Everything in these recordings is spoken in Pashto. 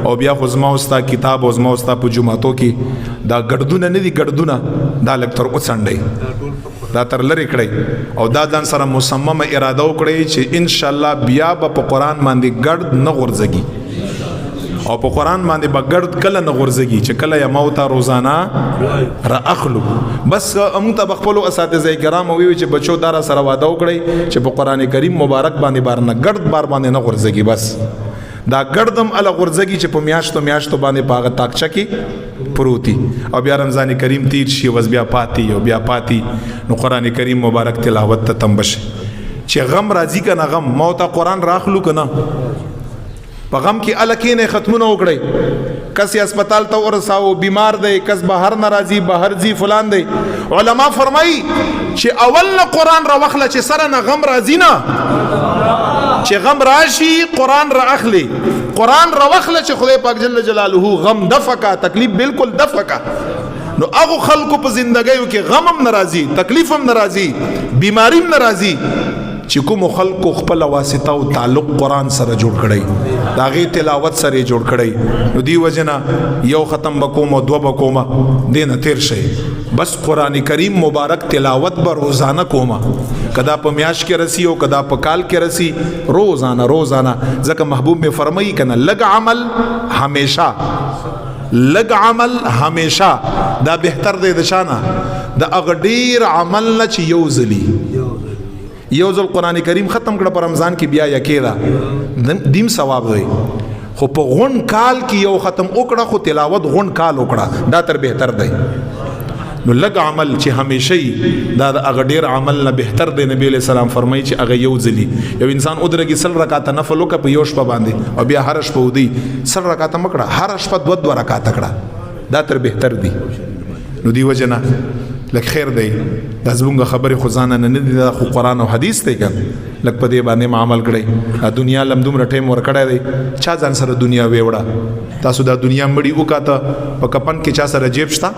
او بیا خو زما استا کتاب او زما استا په جمعاتو کې دا ګردونه نه دي ګردونه دا لک تر اوڅنډي دا تر لری کړی او دا ځان سره مصممه اراده وکړي چې ان شاء الله بیا په قرآن باندې ګرد نه غورځږي او په قرآن باندې به ګرد کله نه غورځږي چې کله یا موتا روزانه را اخلو بس موږ ته خپل اساتذه کرام وی چې بچو دارا سره واده وکړي چې په قرآن کریم مبارک باندې بار نه ګرد بار باندې نه غورځږي بس دا ګردم ال غورځږي چې په میاشتو باندې پاغه تاکچه کې پروتي او بیا رمضان کریم تیر شي وز بیا پاتی او بیا پاتی نو قرآن کریم مبارک تلاوت ته تمبش چې غم راځي کنه غم موتا قرآن راخلو کنه په غم کې الکینه ختمونه وکړي کس هسپتال ته ورساو بیمار دی کس بهر ناراضي بهر زی فلان دی علما فرمایي چې اول نه قرآن را وخله چې سره نه غم راځي نه چې غم راشي قرآن را اخلي قرآن را وخله چې خدای پاک جل جلاله غم دفقه تکلیف بالکل دفقه نو هغه خلکو په زندګیو کې غم هم ناراضي تکلیف هم ناراضي بیماری هم ناراضي چې کوم خلکو خپل واسطه او تعلق قرآن سره جوړ کړي دا غي تلاوت سره جوړ کړي نو دی وجنه یو ختم بکوم او دو بکوم دینه تیر شي بس قرآن کریم مبارک تلاوت به روزانه کوما کدا په میاش کې رسی او کدا په کال کې رسی روزانه ځکه محبوب می فرمایي کنه لګ عمل همیشه دا بهتر دی د شانه د اغډیر عمل نه چې یو ځل قرآن کریم ختم کړه په رمضان کې بیا یکیدا دیم ثواب دی خو په غون کال کې یو ختم وکړه خو تلاوت غون کال وکړه دا تر بهتر دی نو لګ عمل چې همیشه دا د اغډیر عمل نه بهتر دی نبی علیہ السلام فرمایي چې هغه یو ځلی یو انسان ودرګي سل رکعات نفل وکړه په یو شپه باندې او بیا هر شپه ودی سل رکعات مکړه هر شپه دو رکعات کړه دا تر بهتر دی نو دی وجنه لک خیر دی دا زمونږ خبرې خو ځانه نه دي دا خو قرآن او حدیث دی که لک په دې باندې عمل کړی دنیا لم دومره ټایم ورکړی دی چا ځان سره دنیا ویوړه تاسو دا دنیا مړي وکاته په کپن کې چا سره جیب شته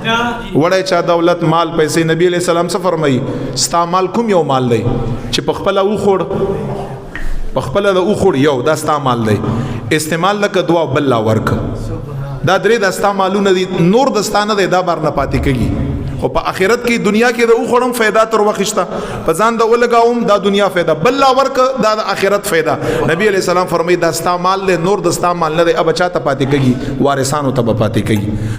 وړی چا دولت مال پیسې نبی علیہ السلام څه فرمایي ستا مال کوم یو مال دی چې په خپله وخوړ یو دا ستا مال دی استعمال لکه دعا بل لا ورک دا درې د ستا مالونه دي نور د ستا نه دی دا بار نه پاتې کېږي خو په آخرت کې دنیا کې د اوخړم فایده تر وخښته په ځان د ولګاوم دا دنیا فایده بل لا ورک دا د آخرت فایده نبی علیہ السلام فرمایي دا ستا مال له نور د ستا مال نه اب چاته پاتې کېږي وارثانو ته پاتې کېږي